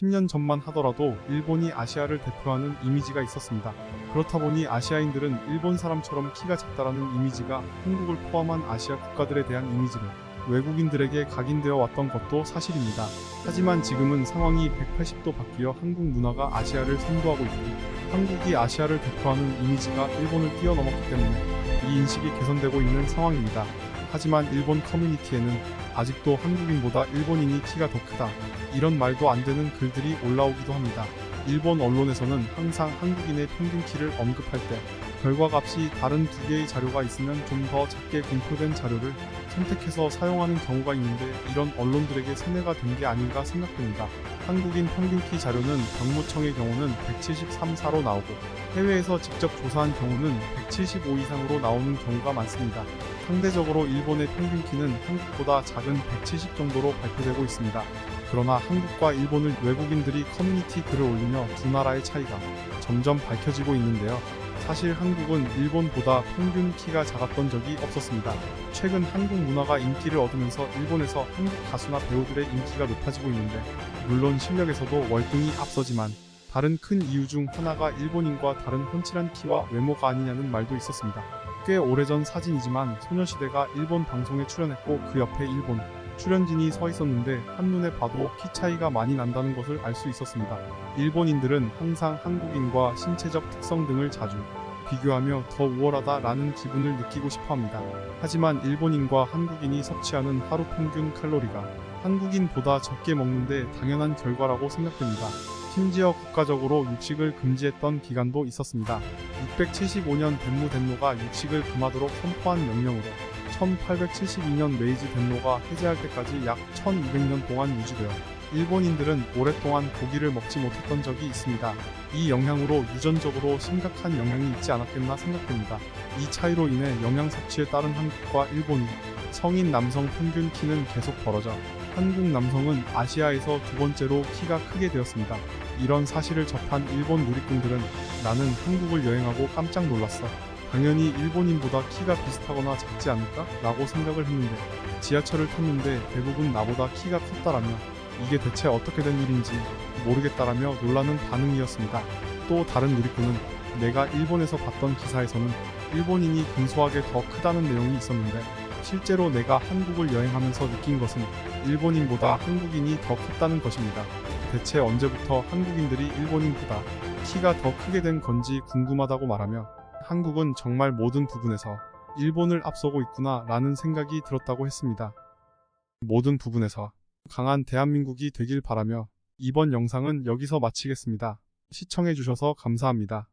10년 전만 하더라도 일본이 아시아를 대표하는 이미지가 있었습니다. 그렇다 보니 아시아인들은 일본 사람처럼 키가 작다라는 이미지가 한국을 포함한 아시아 국가들에 대한 이미지로 외국인들에게 각인되어 왔던 것도 사실입니다. 하지만 지금은 상황이 180도 바뀌어 한국 문화가 아시아를 선도하고 있고 한국이 아시아를 대표하는 이미지가 일본을 뛰어넘었기 때문에 이 인식이 개선되고 있는 상황입니다. 하지만 일본 커뮤니티에는 아직도 한국인보다 일본인이 키가 더 크다, 이런 말도 안 되는 글들이 올라오기도 합니다. 일본 언론에서는 항상 한국인의 평균 키를 언급할 때 결과값이 다른 두 개의 자료가 있으면 좀 더 작게 공표된 자료를 선택해서 사용하는 경우가 있는데, 이런 언론들에게 세뇌가 된 게 아닌가 생각됩니다. 한국인 평균 키 자료는 병무청의 경우는 173사로 나오고 해외에서 직접 조사한 경우는 175 이상으로 나오는 경우가 많습니다. 상대적으로 일본의 평균 키는 한국보다 작은 170 정도로 발표되고 있습니다. 그러나 한국과 일본을 외국인들이 커뮤니티 글을 올리며 두 나라의 차이가 점점 밝혀지고 있는데요. 사실 한국은 일본보다 평균 키가 작았던 적이 없었습니다. 최근 한국 문화가 인기를 얻으면서 일본에서 한국 가수나 배우들의 인기가 높아지고 있는데, 물론 실력에서도 월등히 앞서지만 다른 큰 이유 중 하나가 일본인과 다른 훤칠한 키와 외모가 아니냐는 말도 있었습니다. 꽤 오래전 사진이지만 소녀시대가 일본 방송에 출연했고 그 옆에 일본 출연진이 서 있었는데 한눈에 봐도 키 차이가 많이 난다는 것을 알 수 있었습니다. 일본인들은 항상 한국인과 신체적 특성 등을 자주 비교하며 더 우월하다라는 기분을 느끼고 싶어합니다. 하지만 일본인과 한국인이 섭취하는 하루 평균 칼로리가 한국인보다 적게 먹는데 당연한 결과라고 생각됩니다. 심지어 국가적으로 육식을 금지했던 기간도 있었습니다. 675년 덴무덴노가 육식을 금하도록 선포한 명령으로 1872년 메이지 덴노가 해제할 때까지 약 1200년 동안 유지되어 일본인들은 오랫동안 고기를 먹지 못했던 적이 있습니다. 이 영향으로 유전적으로 심각한 영향이 있지 않았겠나 생각됩니다. 이 차이로 인해 영양 섭취에 따른 한국과 일본이 성인 남성 평균 키는 계속 벌어져 한국 남성은 아시아에서 두 번째로 키가 크게 되었습니다. 이런 사실을 접한 일본 누리꾼들은 나는 한국을 여행하고 깜짝 놀랐어. 당연히 일본인보다 키가 비슷하거나 작지 않을까? 라고 생각을 했는데 지하철을 탔는데 대부분 나보다 키가 컸다라며 이게 대체 어떻게 된 일인지 모르겠다라며 놀라는 반응이었습니다. 또 다른 누리꾼은 내가 일본에서 봤던 기사에서는 일본인이 근소하게 더 크다는 내용이 있었는데 실제로 내가 한국을 여행하면서 느낀 것은 일본인보다 한국인이 더 컸다는 것입니다. 대체 언제부터 한국인들이 일본인보다 키가 더 크게 된 건지 궁금하다고 말하며 한국은 정말 모든 부분에서 일본을 앞서고 있구나 라는 생각이 들었다고 했습니다. 모든 부분에서 강한 대한민국이 되길 바라며 이번 영상은 여기서 마치겠습니다. 시청해주셔서 감사합니다.